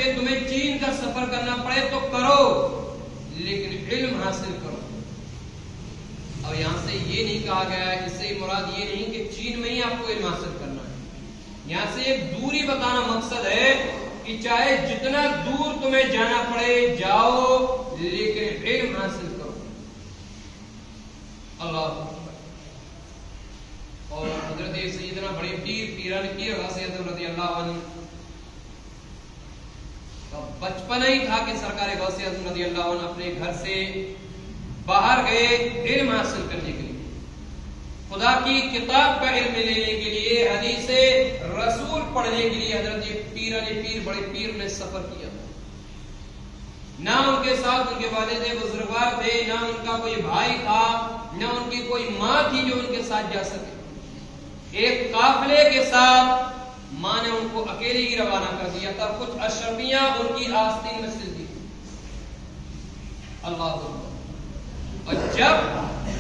اگرچہ تمہیں چین کا سفر کرنا پڑے تو کرو، لیکن علم حاصل کرو۔ اور یہاں سے یہ نہیں کہا گیا ہے، اس سے مراد یہ نہیں کہ چین میں ہی آپ کو علم حاصل کرنا ہے۔ یہاں سے ایک دوری بتانا مقصد ہے کہ چاہے جتنا دور تمہیں جانا پڑے جاؤ، لیکن علم حاصل کرو۔ اللہ اور حضرت سیدنا بڑے پیر پیران کی غوث اعظم رضی اللہ عنہ بچپن ہی تھا کہ سرکار غوث اعظم رضی اللہ عنہ اپنے گھر سے باہر گئے علم حاصل کرنے کے لیے، خدا کی کتاب کا علم لینے کے لیے، حدیث رسول پڑھنے کے لیے حضرت پیران پیر بڑے پیر نے سفر کیا۔ نہ ان کے ساتھ ان کے والد بزرگوار تھے، نہ ان کا کوئی بھائی تھا، نہ ان کی کوئی ماں تھی جو ان کے ساتھ جا سکے۔ ایک قافلے کے ساتھ ماں نے ان کو اکیلے ہی روانہ کر دیا تھا، کچھ اشرفیاں ان کی آستین میں سل دی۔ اللہ اکبر۔ اور جب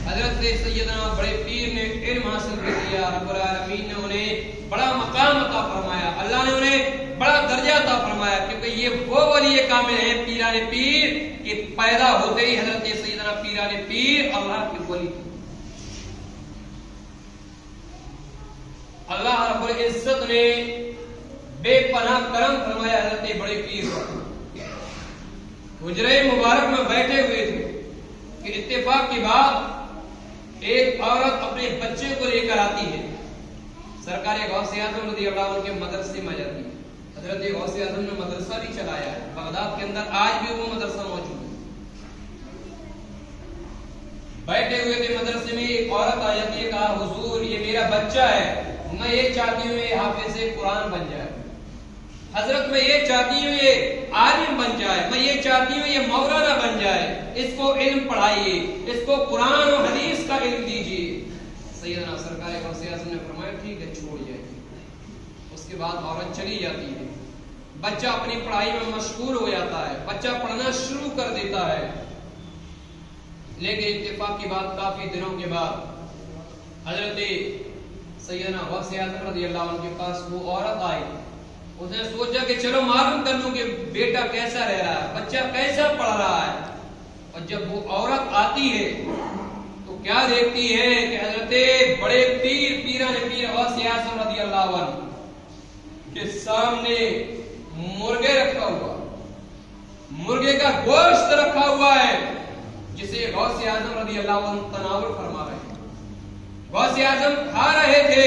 حضرت سیدنا بڑے پیر نے علم حاصل کر لیا، رب العالمین نے انہیں بڑا مقام عطا فرمایا، اللہ نے انہیں بڑا درجہ عطا فرمایا، کیونکہ یہ وہ ولی کامل ہیں پیران پیر کہ پیدا ہوتے ہی حضرت سیدنا پیران پیر اللہ کے ولی تھے۔ اللہ رب العزت نے بے پناہ کرم فرمایا حضرت بڑے پیر پر۔ حجرے مبارک میں بیٹھے ہوئے تھے کہ اتفاق کی بات ایک عورت اپنے بچے کو لے کر آتی ہے، سرکار غوث اعظم رضی اللہ عنہ کے مدرسے میں جاتی ہے۔ حضرت غوث اعظم نے مدرسہ بھی چلایا ہے، بغداد کے اندر آج بھی وہ مدرسہ موجود ہے۔ بیٹھے ہوئے تھے مدرسے میں، ایک عورت آئی نے کہا حضور یہ میرا بچہ ہے، میں یہ چاہتی ہوں یہ حافظ قرآن بن جائے، حضرت میں یہ چاہتی ہوں یہ عالم بن جائے، میں یہ چاہتی ہوں یہ مولانا بن جائے، اس کو علم پڑھائیے، اس کو قرآن و حدیث کا علم دیجیے۔ سیدنا سرکار غوث اعظم نے فرمایا ٹھیک ہے چھوڑ جائے۔ اس کے بعد عورت چلی جاتی ہے، بچہ اپنی پڑھائی میں مشغول ہو جاتا ہے، بچہ پڑھنا شروع کر دیتا ہے۔ لیکن اتفاق کی بات کافی دنوں کے بعد حضرت سیدنا غوث اعظم رضی اللہ عنہ کے پاس وہ عورت آئی۔ اس نے سوچا کہ چلو معلوم کر لوں کہ بیٹا کیسا رہ رہا ہے، بچہ کیسا پڑھ رہا ہے۔ اور جب وہ عورت آتی ہے تو کیا دیکھتی ہے کہ حضرت بڑے پیر پیران پیر غوث اعظم رضی اللہ عنہ کے سامنے مرغے رکھا ہوا، مرغے کا گوشت رکھا ہوا ہے جسے غوث اعظم رضی اللہ عنہ تناول فرما رہے ہیں۔ غوث اعظم کھا رہے تھے،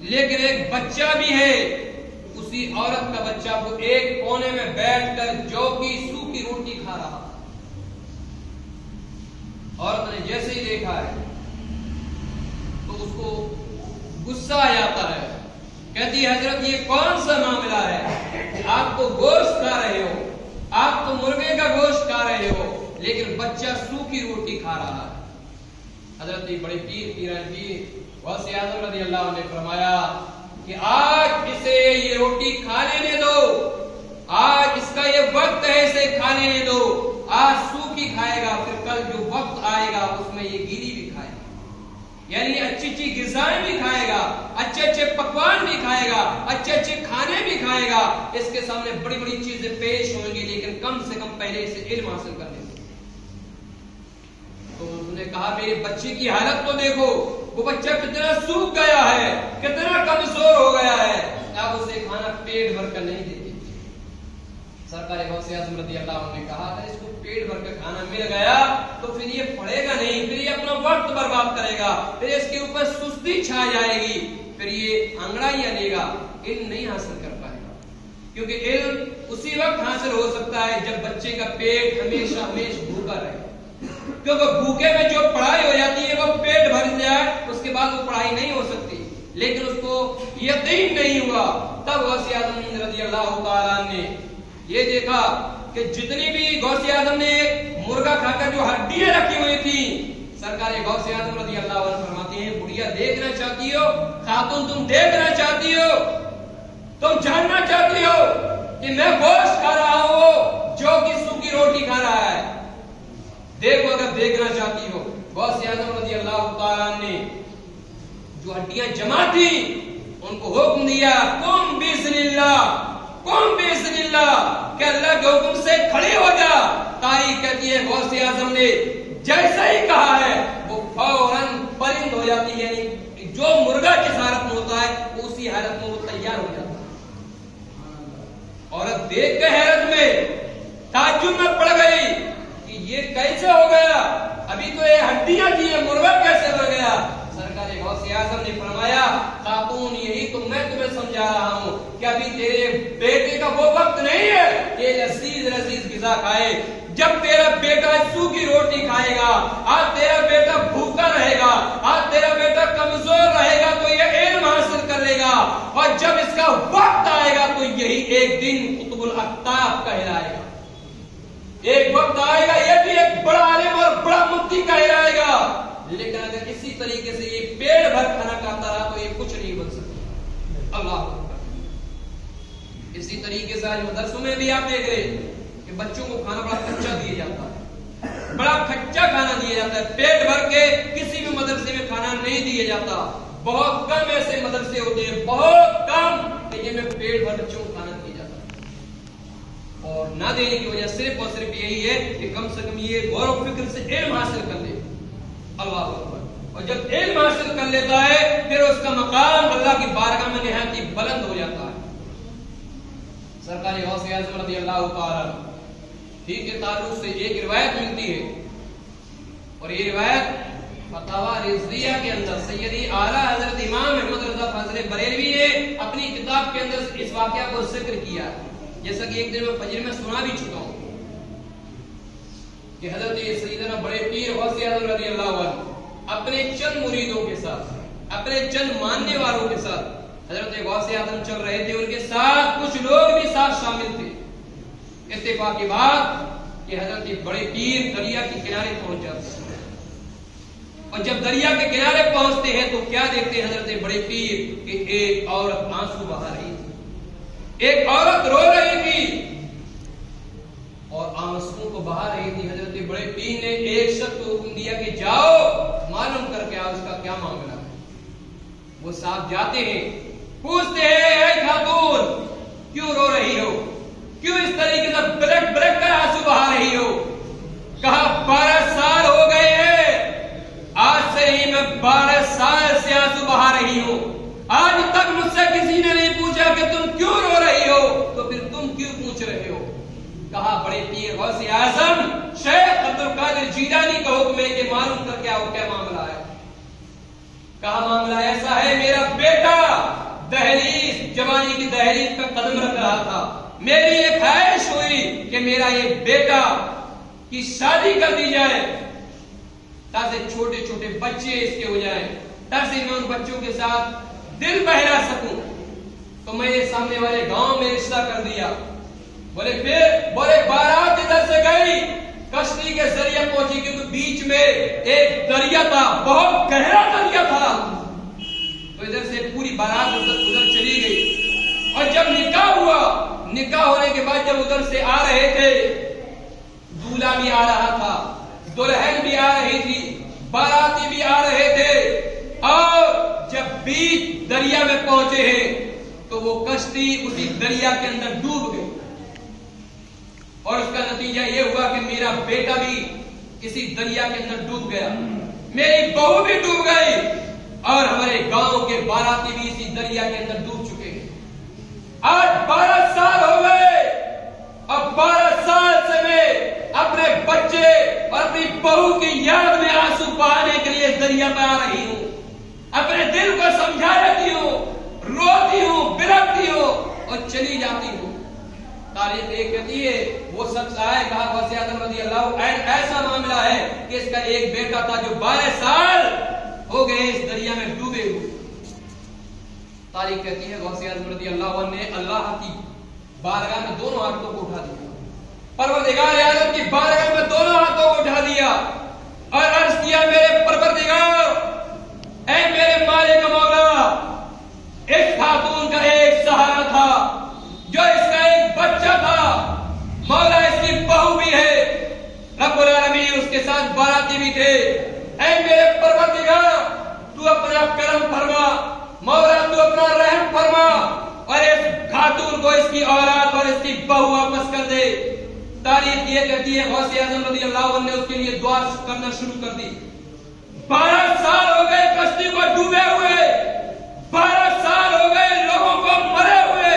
لیکن ایک بچہ بھی ہے، اسی عورت کا بچہ وہ ایک کونے میں بیٹھ کر جو کی سوکھی روٹی کھا رہا۔ عورت نے جیسے ہی دیکھا ہے تو اس کو غصہ آ جاتا ہے، کہتی ہے حضرت یہ کون سا معاملہ ہے کہ آپ تو گوشت کھا رہے ہو، آپ تو مرغے کا گوشت کھا رہے ہو، لیکن بچہ سوکھی روٹی کھا رہا ہے۔ حضرت بڑے پیر پیران پیر غوث اعظم رضی اللہ عنہ نے فرمایا کہ آج اسے یہ روٹی کھا لینے دو، آج اس کا یہ وقت ہے اسے کھا لینے دو، آج سوکھی کھائے گا، پھر کل جو وقت آئے گا اس میں یہ گیلی بھی کھائے گا، یعنی اچھی اچھی غذائیں بھی کھائے گا، اچھے اچھے پکوان بھی کھائے گا، اچھے اچھے کھانے بھی کھائے گا، اس کے سامنے بڑی بڑی چیزیں پیش ہوں گی، لیکن کم سے کم پہلے اسے علم حاصل کرنے دو۔ تو انہوں نے کہا میرے بچے کی حالت تو دیکھو، وہ بچہ کتنا سوکھ گیا ہے، کتنا کمزور ہو گیا ہے، آپ اسے کھانا پیٹ بھر کر نہیں دیتے۔ سرکار غوث اعظم رضی اللہ عنہ نے کہا اگر اس کو پیٹ بھر کر کھانا مل گیا تو پھر یہ پڑھے گا نہیں، پھر یہ اپنا وقت برباد کرے گا، پھر اس کے اوپر سستی چھا جائے گی، پھر یہ انگڑائیاں لے گا، علم نہیں حاصل کر پائے گا۔ کیونکہ علم اسی وقت حاصل ہو سکتا ہے جب بچے کا پیٹ ہمیشہ بھوکا رہے، کیونکہ بھوکے میں جو پڑھائی ہو جاتی ہے وہ پیٹ بھر جائے اس کے بعد وہ پڑھائی نہیں ہو سکتی، لیکن اس کو یقین نہیں ہوا، تب غوث اعظم رضی اللہ تعالیٰ نے یہ دیکھا کہ جتنی بھی غوث اعظم نے مرغا کھا کر جو ہڈیاں رکھی ہوئی تھی، سرکار غوث اعظم رضی اللہ عنہ فرماتے ہیں بڑھیا دیکھنا چاہتی ہو، خاتون تم دیکھنا چاہتی ہو، تم جاننا چاہتی ہو کہ میں گوشت کھا رہا ہوں جو کہ سوکھی روٹی کھا رہا ہے، دیکھو اگر دیکھنا چاہتی ہو۔ غوث اعظم رضی اللہ تعالیٰ نے جو ہڈیاں جمع تھی ان کو حکم دیا قم بِإِذْنِ اللَّهِ، قم بِإِذْنِ اللَّهِ، کہ اللہ کے حکم سے کھڑی ہو جا. تاریخ کہتی ہے غوث اعظم نے جیسا ہی کہا ہے وہ فوراً پرند ہو جاتی ہے. یعنی جو مرغا جس حالت میں ہوتا ہے اسی حالت میں وہ تیار ہو جاتا ہے. عورت دیکھ کے حیرت میں تعجب میں پڑ گئی کہ یہ کیسے ہو گیا, ابھی تو یہ ہڈیاں تھی, یہ مرغا کیسے بن گیا. سرکار غوث اعظم نے فرمایا خاتون یہی تو میں تمہیں سمجھا رہا ہوں کہ ابھی تیرے بیٹے کا وہ وقت نہیں ہے کہ لذیذ لذیذ غذا کھائے. جب تیرا بیٹا سوکھی روٹی کھائے گا, آج تیرا بیٹا بھوکا رہے گا, آج تیرا بیٹا کمزور رہے گا تو یہ علم حاصل کر لے گا, اور جب اس کا وقت آئے گا تو یہی ایک دن قطب الاقطاب کہلائے گا. ایک وقت آئے گا یہ بھی ایک بڑا عالم اور بڑا مفتی کہلائے گا. لیکن اگر اسی طریقے سے یہ پیٹ بھر کھانا کھاتا رہا تو یہ کچھ نہیں بن سکتا. اللہ اکبر. اسی طریقے سے آج مدرسوں میں بھی آپ دیکھ رہے کہ بچوں کو کھانا بڑا کچا دیا جاتا ہے, بڑا کچا کھانا دیا جاتا ہے. پیٹ بھر کے کسی بھی مدرسے میں کھانا نہیں دیا جاتا. بہت کم ایسے مدرسے ہوتے ہیں, بہت کم, کہ جن میں پیٹ بھر بچوں کو کھانا دیا جاتا ہے. اور نہ دینے کی وجہ صرف اور صرف یہی ہے کہ کم سے کم یہ غور و فکر سے علم حاصل کر لے. اللہ اکبر. اور جب علم حاصل کر لیتا ہے پھر اس کا مقام اللہ کی بارگاہ میں نہایت ہی بلند ہو جاتا ہے. سرکار غوث اعظم رضی اللہ تعالی ہی کے تعلق سے ایک روایت ملتی ہے, اور یہ روایت فتاوی رضویہ کے اندر سیدی اعلیٰ حضرت امام احمد رضا فاضل بریلوی نے اپنی کتاب کے اندر اس واقعہ کو ذکر کیا, جیسا کہ ایک دن میں فجر میں سنا بھی چکا ہوں کہ حضرت سیدنا بڑے پیر غوث اعظم رضی اللہ عنہ اپنے چند مریدوں کے ساتھ, اپنے چند ماننے والوں کے ساتھ حضرت غوث اعظم چل رہے تھے. ان کے ساتھ کچھ لوگ بھی ساتھ شامل تھے. اتفاق کی بات کہ حضرت بڑے پیر دریا کے کنارے پہنچ جاتے ہیں, اور جب دریا کے کنارے پہنچتے ہیں تو کیا دیکھتے ہیں حضرت بڑے پیر کہ ایک عورت آنسو بہا رہی تھی, ایک عورت رو رہی تھی اور آنسو کو بہا رہی تھی. حضرت بڑے پیر نے ایک شخص کو حکم دیا کہ جاؤ معلوم کر کے آؤ اس کا کیا معاملہ ہے. وہ صاحب جاتے ہیں, پوچھتے ہیں اے خاتون کیوں رو رہی ہو, کیوں اس طریقے سے بلک بلک کر آنسو بہا رہی ہو. کہا 12 سال ہو گئے ہیں, آج سے ہی میں 12 سال سے آنسو بہا رہی ہوں. آج تک مجھ سے کسی نے نہیں پوچھا کہ تم کیوں رو رہی ہو, تو پھر تم کیوں پوچھ رہے ہو. کہا بڑے پیر غوث اعظم شیخ عبد القادر جیلانی کا حکم ہے کہ معلوم کر کے آؤ کیا معاملہ ہے. کہا معاملہ ایسا ہے, میرا بیٹا دہلیز جوانی کی دہلیز پہ قدم رکھ رہا تھا. میری ایک خواہش ہوئی کہ میرا یہ بیٹا کی شادی کر دی جائے تاکہ چھوٹے چھوٹے بچے اس کے ہو جائیں, تاکہ میں ان بچوں کے ساتھ دل بہلا سکوں. تو میں یہ سامنے والے گاؤں میں رشتہ کر دیا. بولے پھر بولے بارات ادھر سے گئی, کشتی کے ذریعے پہنچی کیونکہ بیچ میں ایک دریا تھا, بہت گہرا دریا تھا. تو ادھر سے پوری بارات ادھر چلی گئی, اور جب نکاح ہوا, نکاح ہونے کے بعد جب ادھر سے آ رہے تھے, دولہا بھی آ رہا تھا, دلہن بھی آ رہی تھی, باراتی بھی آ رہے تھے, اور جب بیچ دریا میں پہنچے ہیں تو وہ کشتی اسی دریا کے اندر ڈوب گئی. اور اس کا نتیجہ یہ ہوا کہ میرا بیٹا بھی کسی دریا کے اندر ڈوب گیا, میری بہو بھی ڈوب گئی, اور ہمارے گاؤں کے باراتی بھی اسی دریا کے اندر ڈوب چکے ہیں. آج 12 سال ہو گئے, اور 12 سال سے میں اپنے بچے اور اپنی بہو کی یاد میں آنسو بہانے کے لیے دریا پہ آ رہی ہوں. اپنے دل کو سمجھا رہتی ہوں, روتی ہوں, بلکتی ہوں اور چلی جاتی ہوں. تاریخ ایک کہتی ہے وہ شخص آئے, کہا غوث اعظم رضی اللہ عنہ ایسا معاملہ ہے کہ اس کا ایک بیٹا تھا جو 12 سال ہو گئے اس دریا میں ڈوبے ہوئے. تاریخ کہتی ہے غوث اعظم رضی اللہ عنہ نے اللہ کی بارگاہ میں دونوں ہاتھوں کو اٹھا دیا, پروردگار عالم کی بارگاہ میں دونوں ہاتھوں کو اٹھا دیا اور عرض کیا میرے پروردگار, اے میرے مالک مولا, اس خاتون کا ایک سہارا تھا جو اس کا ایک بچہ تھا, مولا اس کی بہو بھی ہے, رب العالمین اس کے ساتھ باراتی بھی تھے. اے میرے پروردگار تو اپنا کرم فرما, مولا تو اپنا رحم فرما, اور اس خاتون کو, اس کی اولاد اور اس کی اپنی بہو واپس کر دے. تاریخ یہ کہتی ہے غوث اعظم رضی اللہ عنہ نے اس کے لیے دعا کرنا شروع کر دی. 12 سال ہو گئے کشتی کو ڈوبے ہوئے, 12 سال ہو گئے لوگوں کو مرے ہوئے,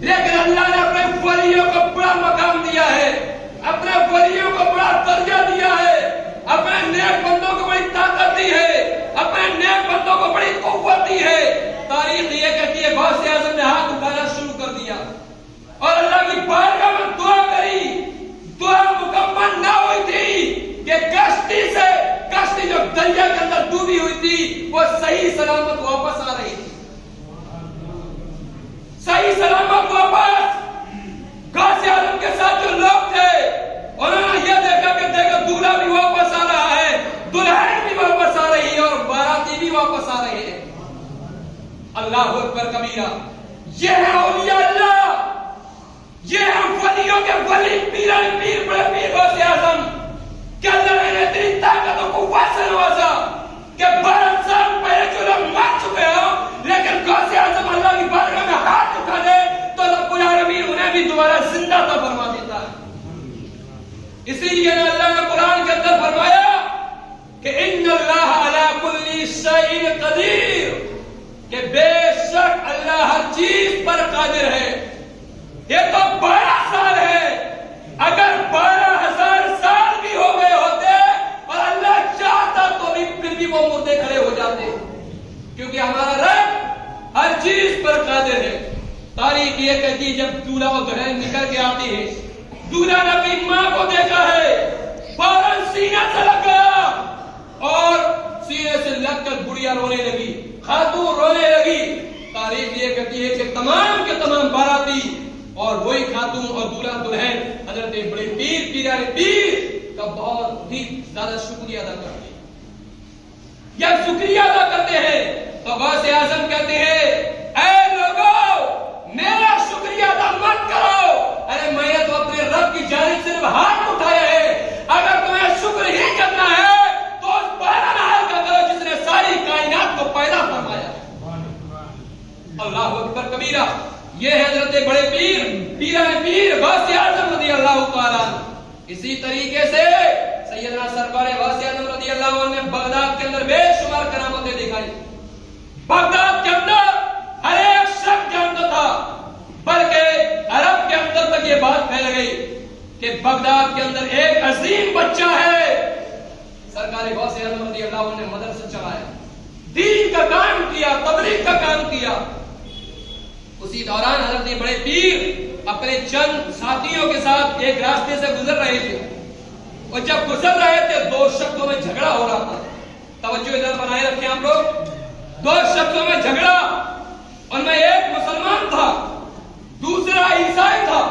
لیکن اللہ نے اپنے ولیوں کو بڑا مقام دیا ہے, اپنے ولیوں کو بڑا درجہ دیا ہے, اپنے نیک بندوں کو بڑی طاقت دی ہے, اپنے نیک بندوں کو بڑی قوت دی ہے. تاریخ یہ کہتی ہے غوث اعظم نے ہاتھ اٹھانا شروع کر دیا اور اللہ کی بارگاہ میں دعا کری. دعا مکمل نہ ہوئی تھی کہ کشتی جو دریا کے اندر ڈوبی ہوئی تھی وہ صحیح سلامت واپس آ رہی تھی. صحیح سلامت واپس. غوث اعظم کے ساتھ جو لوگ تھے انہوں نے یہ دیکھا کہ دیکھو دولہا بھی واپس آ رہا ہے, دلہن بھی واپس آ رہی ہے اور باراتی بھی واپس آ رہے ہیں. اللہ اکبر کبیرہ. یہ ہے اولیاء اللہ, یہ ہے ولیوں کے ولی, پیران پیر بڑے پیر غوث اعظم کہ اللہ نے اتنی طاقت و قوت سے نوازا کہ 12 سال پہلے جو لوگ مر چکے ہو لیکن غوث اعظم اللہ کی بارگاہ میں ہاتھ اٹھا دے تو رب العالمین انہیں بھی دوبارہ زندہ عطا فرما دیتا ہے. اسی لیے اللہ نے قرآن کے اندر فرمایا کہ ان اللہ علی کل شیء قدیر, کہ بے شک اللہ ہر چیز پر قادر ہے. یہ تو 12 سال ہے, اگر 12,000 سال بھی ہو گئے ہوتے اور اللہ چاہتا تو بھی پھر بھی وہ مردے کھڑے ہو جاتے, کیونکہ ہمارا رب ہر چیز پر قادر ہے. تاریخ یہ کہتی ہے جب دولہا اور دلہن نکل کے آتی ہے, دولہا نے اپنی ماں کو دیکھا ہے, فوراً سینے سے لگ گیا اور سینے سے لگ کر بڑھیا رونے لگی, خاتون رونے لگی. تاریخ یہ کہتی ہے کہ تمام کے تمام باراتی اور وہی خاتون اور دولہا دلہن حضرت بڑے پیر پیران پیر کا بہت ہی زیادہ شکریہ ادا کرتے ہیں. یا شکریہ ادا کرتے ہیں تو غوث اعظم کہتے ہیں اے لوگو میرا شکریہ ادا مت کرو, ارے میں نے تو اپنے رب کی جانب صرف ہاتھ اٹھایا ہے, اگر تمہیں شکر ہی کرنا ہے تو اس بہرحال کا کرو جس نے ساری کائنات کو پیدا فرمایا. اللہ اکبر کبیرہ. یہ حضرت بڑے پیر پیران پیر غوث اعظم رضی اللہ تعالیٰ. اسی طریقے سے سیدنا سرکار غوث اعظم رضی اللہ عنہ نے بغداد کے اندر بے شمار کرامتیں دکھائی. بغداد کے اندر ہر ایک شخص جانتا تھا, بلکہ عرب کے اندر تک یہ بات پھیل گئی کہ بغداد کے اندر ایک عظیم بچہ ہے. سرکار غوث اعظم رضی اللہ عنہ نے مدرسہ چلایا, دین کا کام کیا, تبلیغ کا کام کیا. اسی دوران حضرت بڑے پیر اپنے چند ساتھیوں کے ساتھ ایک راستے سے گزر رہے تھے اور جب گزر رہے تھے 2 شخصوں میں جھگڑا ہو رہا تھا. توجہ ادھر بنائے رکھیں آپ لوگ. 2 شخصوں میں جھگڑا, ان میں ایک مسلمان تھا, دوسرا عیسائی تھا.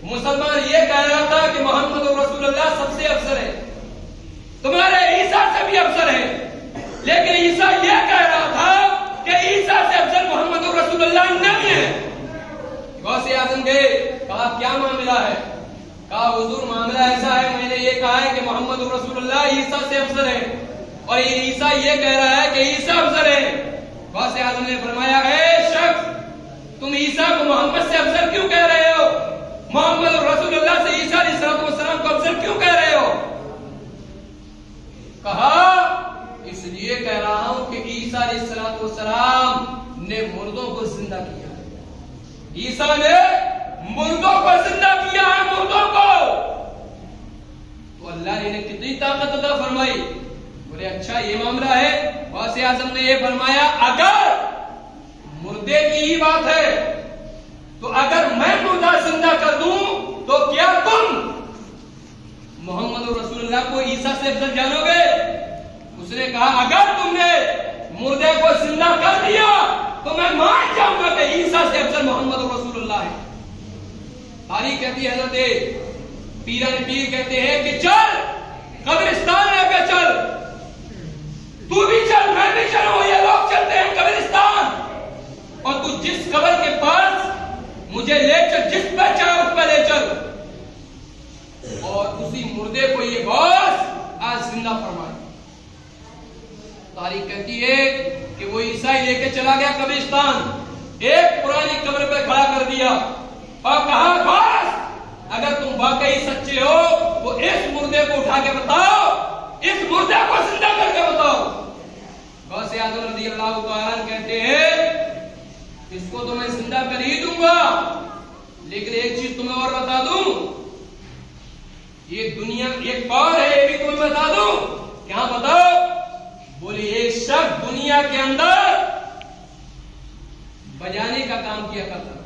مسلمان یہ کہہ رہا تھا کہ محمد رسول اللہ سب سے افضل ہے, تمہارے عیسیٰ سے بھی افضل ہے, لیکن عیسیٰ یہ کہہ رہا تھا کہ عیسیٰ سے افضل محمد رسول اللہ نہیں ہے. غوث اعظم گئے, کہا کیا معاملہ ہے؟ کہا حضور معاملہ ایسا ہے, میں نے یہ کہا ہے کہ محمد رسول اللہ عیسیٰ سے افضل ہے اور یہ عیسیٰ یہ کہہ رہا ہے کہ عیسیٰ افضل ہے. غوث اعظم نے فرمایا اے شخص تم عیسیٰ کو محمد سے افضل کیوں کہہ رہے ہو, محمد رسول اللہ سے عیسیٰ علیہ السلام کو افضل کیوں کہہ رہے ہو؟ کہا اس لیے کہہ رہا ہوں کہ عیسیٰ علیہ السلام نے مردوں کو زندہ کیا ہے. عیسیٰ نے مردوں کو زندہ کیا ہے, مردوں کو. تو اللہ نے کتنی طاقت عطا فرمائی. بولے اچھا یہ معاملہ ہے. غوث اعظم نے یہ فرمایا اگر مردے کی ہی بات ہے تو اگر میں مردہ زندہ کر دوں تو کیا تم محمد رسول اللہ کو عیسیٰ سے افضل جانو گے؟ اس نے کہا اگر تم نے مردے کو زندہ کر دیا تو میں مان جاؤں گا کہ عیسیٰ سے افضل محمد رسول اللہ ہے. تاریخ کہتی ہے حضرت پیران پیر کہتے ہیں کہ چل قبرستان لے کے چل, تو بھی چل میں بھی چلوں, یہ لوگ چلتے ہیں قبرستان, اور تو جس قبر کے پاس مجھے لے چل, جس پہ چاہے اس پہ لے چل, اور اسی مردے کو یہ غوث آج زندہ فرمائے. تاریخ کہتی ہے کہ وہ عیسائی لے کے چلا گیا قبرستان, ایک پرانی قبر پہ کھڑا کر دیا اور کہا بس اگر تم واقعی سچے ہو تو اس مردے کو اٹھا کے بتاؤ، اس مردے کو زندہ کر کے بتاؤ۔ غوث اعظم رضی اللہ تعالیٰ عنہ کہتے ہیں اس کو تو میں زندہ کر ہی دوں گا، لیکن ایک چیز تمہیں اور بتا دوں، یہ دنیا ایک اور ہے، یہ بھی تمہیں بتا دوں۔ کیا بتاؤ؟ بولی ایک شخص دنیا کے اندر بجانے کا کام کیا کرتا تھا،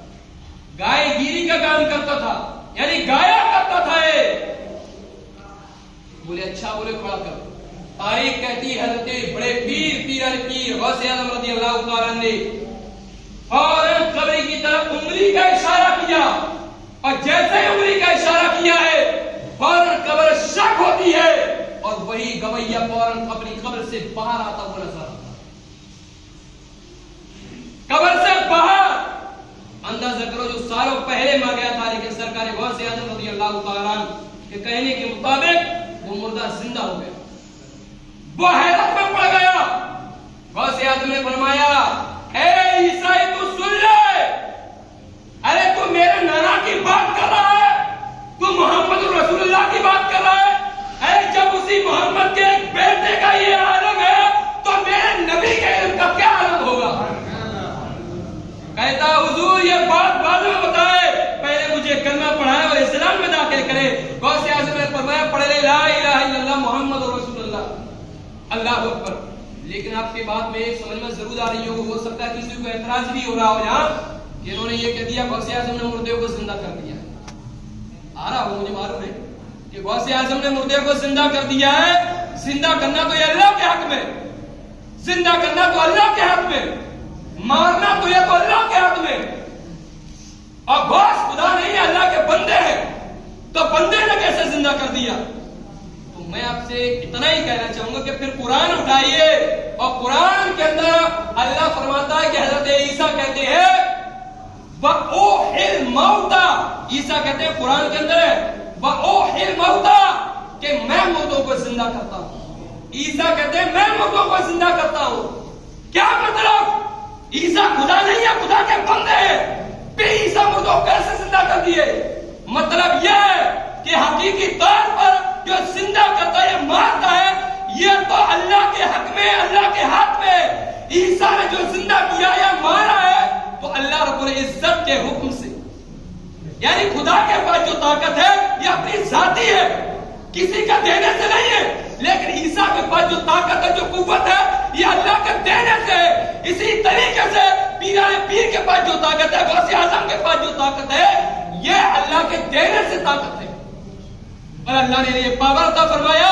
گائے گیری کا کام کرتا تھا، یعنی گایا کرتا تھا۔ بولے اچھا، بولے کھڑا کر۔ تاریخ کہتی ہے حضرت بڑے پیر غوث اعظم رضی اللہ تعالیٰ نے فوراً قبر کی طرف انگلی کا اشارہ کیا، اور جیسے انگلی کا اشارہ کیا ہے فوراً قبر شک ہوتی ہے، اور وہی گویا فوراً اپنی قبر سے باہر آتا ہوا نظر آتا۔ قبر سے باہر اندازہ کرو جو سالوں پہلے مر گیا تھا، لیکن سرکار غوث اعظم رضی اللہ تعالیٰ کے کہنے کے مطابق وہ مردہ زندہ ہو گیا۔ وہ حیرت میں پڑ گیا۔ غوث اعظم نے فرمایا اے عیسائی تو سن لے، ارے تو میرے نانا کی بات کر رہا ہے، تو محمد رسول اللہ کی بات کر رہا ہے؟ ارے جب اسی محمد کے ایک بیٹے کا یہ عالم ہے تو میرے نبی کے علم کا کیا عالم ہوگا؟ کہتا حضور یہ بات بعد میں بتائے، پہلے مجھے کلمہ پڑھائے اور اسلام میں داخل کرے۔ غوث اعظم نے فرمایا پڑھ لے لا الہ الا اللہ محمد رسول اللہ، اللہ اکبر۔ لیکن آپ کی بات میں ایک سمجھ میں ضرور آ رہی ہو سکتا ہے کسی کو اعتراض بھی ہو رہا ہو یہاں کہ انہوں نے یہ کہہ دیا غوث اعظم نے مردے کو زندہ کر دیا۔ آ رہا ہو مجھے معلوم ہے کہ غوث اعظم نے مردے کو زندہ کر دیا ہے۔ زندہ کرنا تو یہ اللہ کے حق میں، زندہ کرنا تو اللہ کے حق میں، مارنا تو یہ تو اللہ کے حق میں۔ اور غوث خدا نہیں اللہ کے بندے ہیں، تو بندے نے کیسے زندہ کر دیا؟ تو میں آپ سے اتنا ہی کہنا چاہوں گا کہ پھر قرآن اٹھائیے، اور قرآن کے اندر اللہ فرماتا ہے کہ حضرت عیسیٰ کہتے ہیں وَأُحْيِي الْمَوْتَى، عیسیٰ کہتے ہیں قرآن کے اندر ہے وَأُحْيِي الْمَوْتَى کہ میں مردوں کو زندہ کرتا ہوں۔ عیسیٰ کہتے ہیں میں مردوں کو زندہ کرتا ہوں۔ کیا مطلب؟ عیسیٰ خدا نہیں ہے، خدا کے بندے ہیں، پھر عیسیٰ مردوں کو کیسے زندہ کر دیے؟ مطلب یہ ہے کہ حقیقی طور پر جو زندہ کرتا ہے، مارتا ہے، یہ تو اللہ کے حق میں، اللہ کے ہاتھ میں۔ عیسیٰ نے جو زندہ کیا یا مارا ہے تو اللہ رب العزت کے حکم سے، یعنی خدا کے پاس جو طاقت ہے یہ اپنی ذاتی ہے، کسی کا دینے سے نہیں ہے، لیکن عیسیٰ کے پاس جو طاقت ہے، جو قوت ہے، یہ اللہ کے دینے سے ہے۔ اسی طریقے سے پیر کے پاس جو طاقت ہے، غوث اعظم کے پاس جو طاقت ہے، یہ اللہ کے دینے سے طاقت ہے، اور اللہ نے یہ پاور عطا فرمایا۔